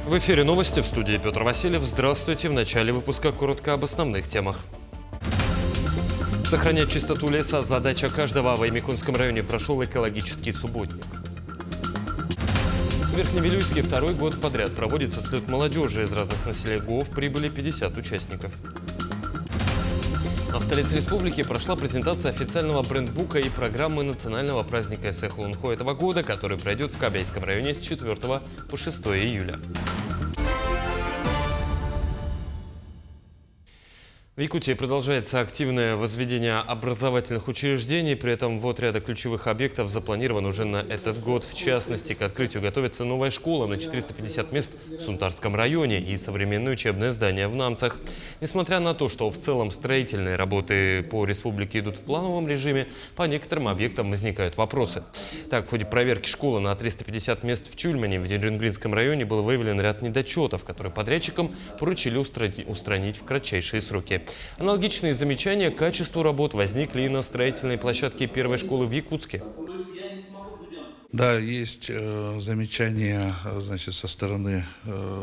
В эфире новости, в студии Петр Васильев. Здравствуйте. В начале выпуска коротко об основных темах. Сохранять чистоту леса – задача каждого. В Аймиконском районе прошел экологический субботник. В Верхневилюйске второй год подряд проводится слет молодежи. Из разных населений ГОВ прибыли 50 участников. А в столице республики прошла презентация официального брендбука и программы национального праздника Эсэ-Холунхо этого года, который пройдет в Кабельском районе с 4 по 6 июля. В Якутии продолжается активное возведение образовательных учреждений. При этом вот ряда ключевых объектов запланирован уже на этот год. В частности, к открытию готовится новая школа на 450 мест в Сунтарском районе и современное учебное здание в Намцах. Несмотря на то, что в целом строительные работы по республике идут в плановом режиме, по некоторым объектам возникают вопросы. Так, в ходе проверки школы на 350 мест в Чульмане в Деренгринском районе был выявлен ряд недочетов, которые подрядчикам поручили устранить в кратчайшие сроки. Аналогичные замечания к качеству работ возникли и на строительной площадке первой школы в Якутске. Да, есть замечания, значит, со стороны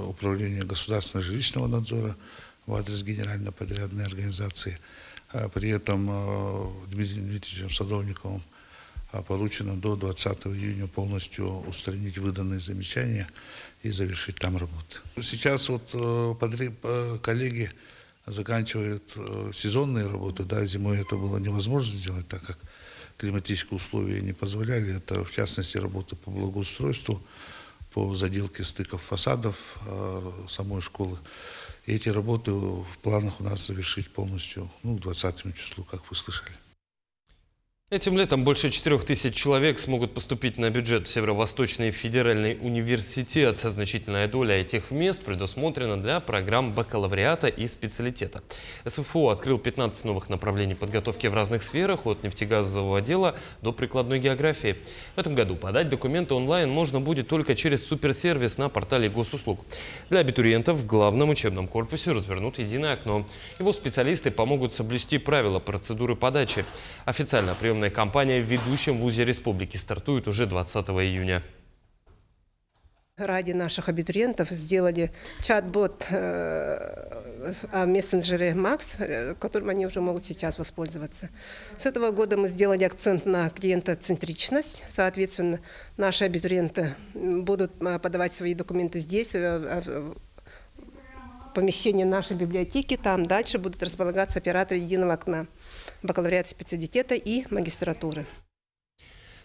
Управления государственного жилищного надзора в адрес Генеральной подрядной организации. При этом Дмитрием Дмитриевичем Садовниковым поручено до 20 июня полностью устранить выданные замечания и завершить там работы. Сейчас вот коллеги заканчивают сезонные работы. Да, зимой это было невозможно сделать, так как климатические условия не позволяли. Это, в частности, работы по благоустройству, по заделке стыков фасадов самой школы. И эти работы в планах у нас завершить полностью к 20 числу, как вы слышали. Этим летом больше 4000 человек смогут поступить на бюджет в Северо-Восточный федеральный университет. Значительная доля этих мест предусмотрена для программ бакалавриата и специалитета. СФУ открыл 15 новых направлений подготовки в разных сферах, от нефтегазового дела до прикладной географии. В этом году подать документы онлайн можно будет только через суперсервис на портале госуслуг. Для абитуриентов в главном учебном корпусе развернут единое окно. Его специалисты помогут соблюсти правила процедуры подачи. Официально приемная кампания в ведущем вузе республики стартует уже 20 июня. Ради наших абитуриентов сделали чат-бот о мессенджере Макс, которым они уже могут сейчас воспользоваться. С этого года мы сделали акцент на клиентоцентричность. Соответственно, наши абитуриенты будут подавать свои документы здесь, в помещении нашей библиотеки. Там дальше будут располагаться операторы единого окна бакалавриата, специалитета и магистратуры.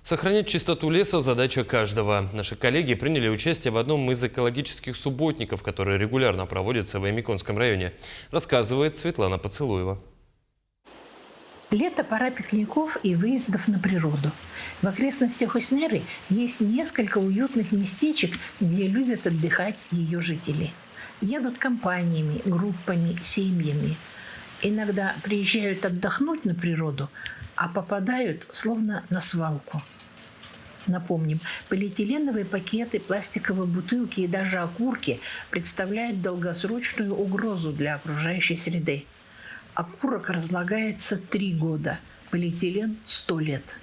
Сохранять чистоту леса – задача каждого. Наши коллеги приняли участие в одном из экологических субботников, которые регулярно проводятся в Аймиконском районе. Рассказывает Светлана Поцелуева. Лето – пора пикников и выездов на природу. В окрестностях Оснеры есть несколько уютных местечек, где любят отдыхать ее жители. Едут компаниями, группами, семьями. Иногда приезжают отдохнуть на природу, а попадают словно на свалку. Напомним, полиэтиленовые пакеты, пластиковые бутылки и даже окурки представляют долгосрочную угрозу для окружающей среды. Окурок разлагается 3 года, полиэтилен – 100 лет.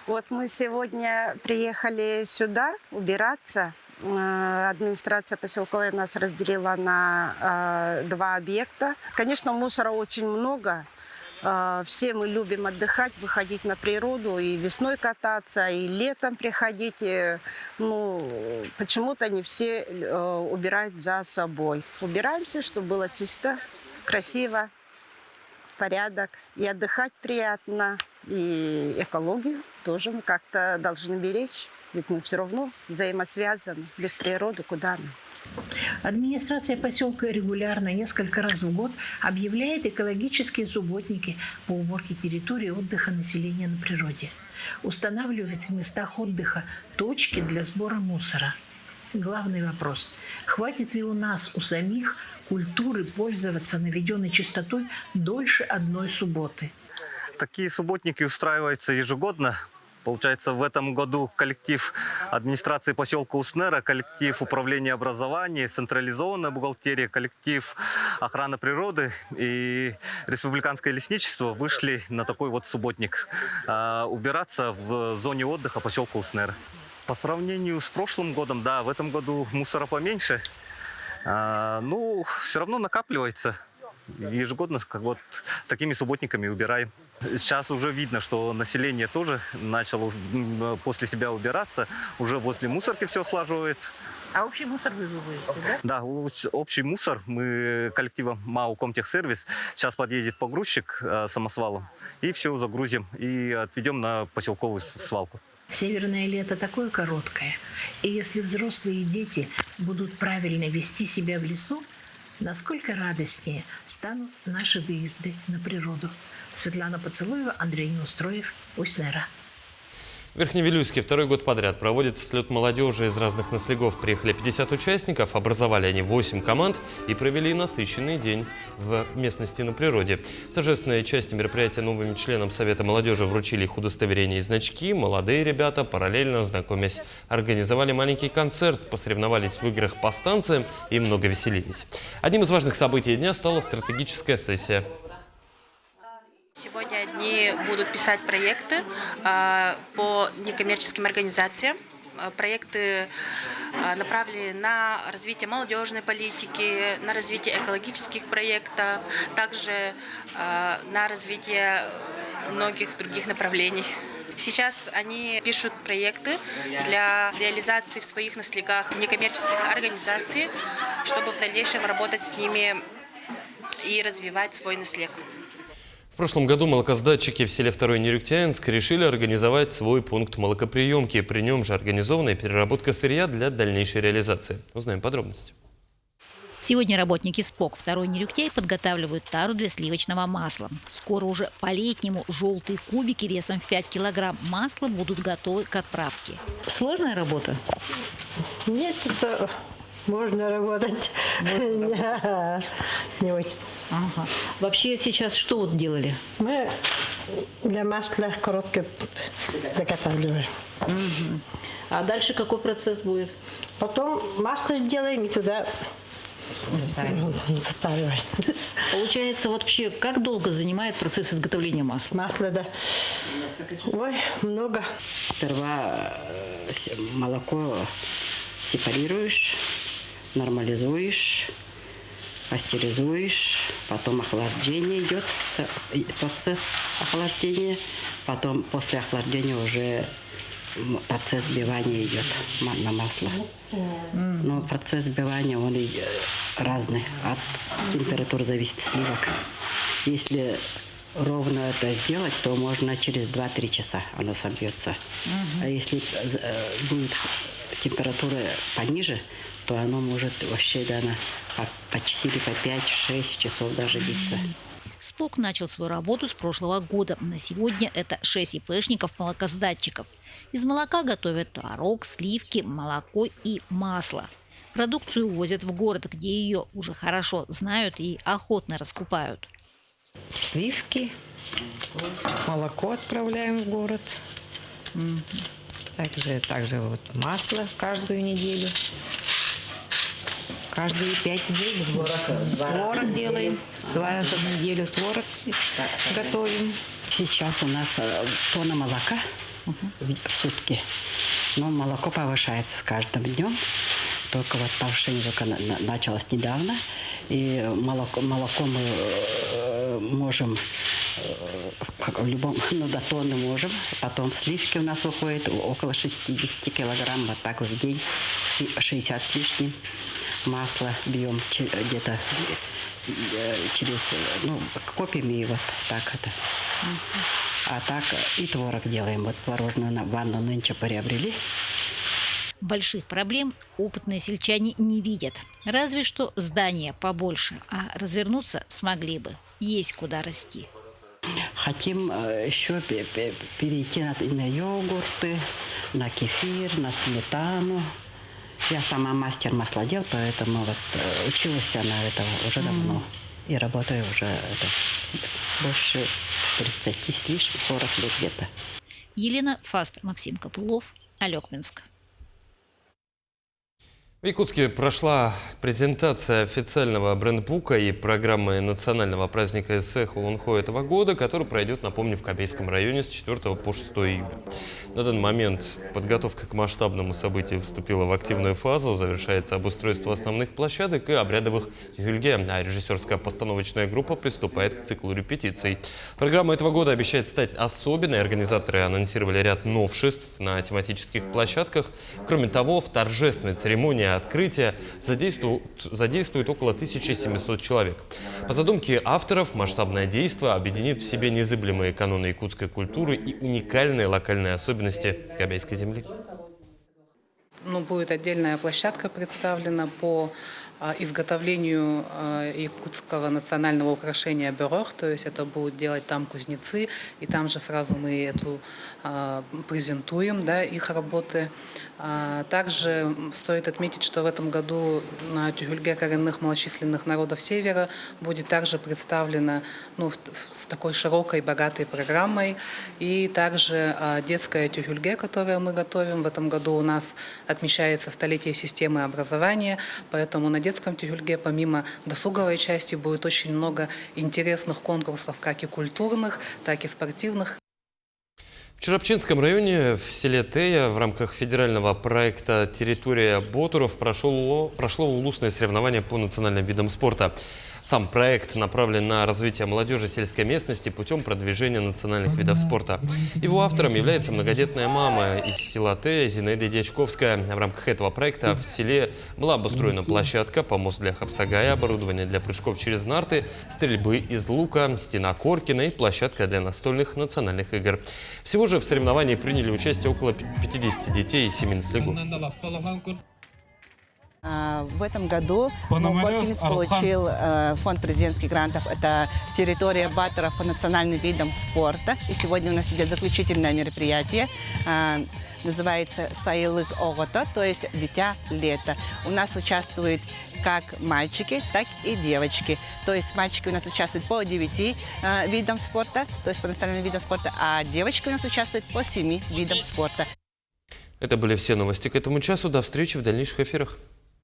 Вот мы сегодня приехали сюда убираться. Администрация поселковая нас разделила на 2 объекта. Конечно, мусора очень много. Все мы любим отдыхать, выходить на природу, и весной кататься, и летом приходить. Почему-то не все убирают за собой. Убираемся, чтобы было чисто, красиво, порядок. И отдыхать приятно, и экологию тоже мы как-то должны беречь. Ведь мы все равно взаимосвязаны. Без природы куда мы? Администрация поселка регулярно, несколько раз в год, объявляет экологические субботники по уборке территории отдыха населения на природе. Устанавливает в местах отдыха точки для сбора мусора. Главный вопрос – хватит ли у нас, у самих, культуры пользоваться наведенной чистотой дольше одной субботы? Такие субботники устраиваются ежегодно. Получается, в этом году коллектив администрации поселка Уснера, коллектив управления образования, централизованная бухгалтерия, коллектив охраны природы и республиканское лесничество вышли на такой вот субботник убираться в зоне отдыха поселка Уснера. По сравнению с прошлым годом, да, в этом году мусора поменьше. Ну, все равно накапливается. Ежегодно как вот такими субботниками убираем. Сейчас уже видно, что население тоже начало после себя убираться. Уже возле мусорки все слаживает. А общий мусор вы вывозите, да? Да, общий мусор мы коллективом МАУ «Комтехсервис». Сейчас подъедет погрузчик самосвалом, и все загрузим и отведем на поселковую свалку. Северное лето такое короткое. И если взрослые и дети будут правильно вести себя в лесу, насколько радостнее станут наши выезды на природу. Светлана Поцелуева, Андрей Неустроев, Уснера. В Верхневилюйске второй год подряд проводится слет молодежи из разных наслегов. Приехали 50 участников, образовали они 8 команд и провели насыщенный день в местности на природе. В торжественной части мероприятия новым членам Совета молодежи вручили их удостоверения и значки. Молодые ребята, параллельно знакомясь, организовали маленький концерт, посоревновались в играх по станциям и много веселились. Одним из важных событий дня стала стратегическая сессия. Сегодня они будут писать проекты по некоммерческим организациям. Проекты направлены на развитие молодежной политики, на развитие экологических проектов, также на развитие многих других направлений. Сейчас они пишут проекты для реализации в своих наслегах некоммерческих организаций, чтобы в дальнейшем работать с ними и развивать свой наслег. В прошлом году молокосдатчики в селе Второй Нерюктянск решили организовать свой пункт молокоприемки. При нем же организована переработка сырья для дальнейшей реализации. Узнаем подробности. Сегодня работники СПОК Второй Нерюктяй подготавливают тару для сливочного масла. Скоро уже по-летнему желтые кубики весом в 5 килограмм масла будут готовы к отправке. Сложная работа? Нет, это можно работать. Не очень. Ага. Вообще сейчас что вот делали? Мы для масла коробки заготавливаем. Угу. А дальше какой процесс будет? Потом масло сделаем и туда затариваем. Получается, вот вообще, как долго занимает процесс изготовления масла? Масло, да. Ой, много. Сперва молоко сепарируешь, нормализуешь, пастеризуешь, потом охлаждение идет, процесс охлаждения, потом после охлаждения уже процесс взбивания идет на масло. Но процесс взбивания он разный, от температуры зависит сливок. Если ровно это сделать, то можно через 2-3 часа оно собьется. А если будет температура пониже, то оно может вообще по 4, по 5, 6 часов даже биться. СПОК начал свою работу с прошлого года. На сегодня это 6 ИПшников-молокосдатчиков. Из молока готовят творог, сливки, молоко и масло. Продукцию возят в город, где ее уже хорошо знают и охотно раскупают. Сливки, молоко отправляем в город. Также вот масло каждую неделю. Каждые 5 дней творог делаем. 2 раза в неделю творог готовим. Сейчас у нас тонна молока в сутки. Но молоко повышается с каждым днем. Только вот повышение только началось недавно. И молоко мы можем в любом, до тонны можем. Потом сливки у нас выходит около 60 килограмм. Вот так в день 60 с лишним. Масло бьем где-то через, копьями, вот так это. А так и творог делаем. Вот творожную ванну нынче приобрели. Больших проблем опытные сельчане не видят. Разве что здания побольше, а развернуться смогли бы. Есть куда расти. Хотим еще перейти на йогурты, на кефир, на сметану. Я сама мастер маслодел, поэтому вот училась я на этом уже давно. И работаю уже больше 30 с лишним, 40 лет где-то. Елена Фаст, Максим Копылов, Алекминск. В Якутске прошла презентация официального брендбука и программы национального праздника эссе Хулунхо этого года, который пройдет, напомню, в Кобейском районе с 4 по 6 июля. На данный момент подготовка к масштабному событию вступила в активную фазу, завершается обустройство основных площадок и обрядовых тюгюльге, а режиссерская постановочная группа приступает к циклу репетиций. Программа этого года обещает стать особенной. Организаторы анонсировали ряд новшеств на тематических площадках. Кроме того, в торжественной церемонии открытия задействует около 1700 человек. По задумке авторов, масштабное действо объединит в себе незыблемые каноны якутской культуры и уникальные локальные особенности Кобейской земли. Будет отдельная площадка представлена по изготовлению якутского национального украшения бюрох, то есть это будут делать там кузнецы, и там же сразу мы эту презентуем, да, их работы. Также стоит отметить, что в этом году на тюгюльге коренных малочисленных народов Севера будет также представлена с такой широкой, богатой программой. И также детская тюгюльге, которую мы готовим. В этом году у нас отмечается столетие системы образования, поэтому на детском тюгюльге помимо досуговой части будет очень много интересных конкурсов, как и культурных, так и спортивных. В Черопчинском районе в селе Тея в рамках федерального проекта «Территория Ботуров» прошло улусное соревнование по национальным видам спорта. Сам проект направлен на развитие молодежи сельской местности путем продвижения национальных видов спорта. Его автором является многодетная мама из села Тея Зинаида Дьячковская. В рамках этого проекта в селе была обустроена площадка, помост для хапсагая, оборудование для прыжков через нарты, стрельбы из лука, стена Коркина и площадка для настольных национальных игр. Всего же в соревновании приняли участие около 50 детей из семей слегу. В этом году Коркинец получил фонд президентских грантов. Это территория Баторов по национальным видам спорта. И сегодня у нас идет заключительное мероприятие. Называется «Саилык Огото», то есть «Дитя лета». У нас участвуют как мальчики, так и девочки. То есть мальчики у нас участвуют по 9 видам спорта, то есть по национальным видам спорта, а девочки у нас участвуют по 7 видам спорта. Это были все новости к этому часу. До встречи в дальнейших эфирах.